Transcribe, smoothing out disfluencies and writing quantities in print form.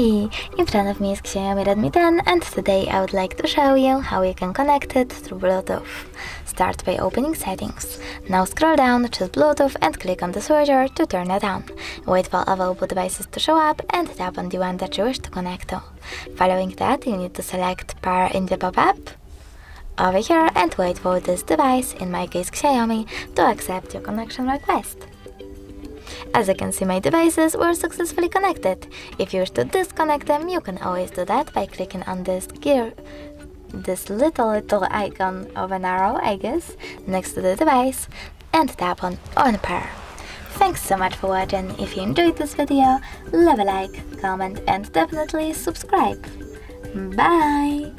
Hey! In front of me is Xiaomi Redmi 10 and today I would like to show you how you can connect it through Bluetooth. Start by opening settings. Now scroll down, choose Bluetooth and click on the switcher to turn it on. Wait for available devices to show up and tap on the one that you wish to connect to. Following that, you need to select Pair in the pop-up over here and wait for this device, in my case Xiaomi, to accept your connection request. As you can see, my devices were successfully connected. If you wish to disconnect them, you can always do that by clicking on this little icon of an arrow, I guess, next to the device, and tap on Pair. Thanks so much for watching. If you enjoyed this video, leave a like, comment and definitely subscribe. Bye!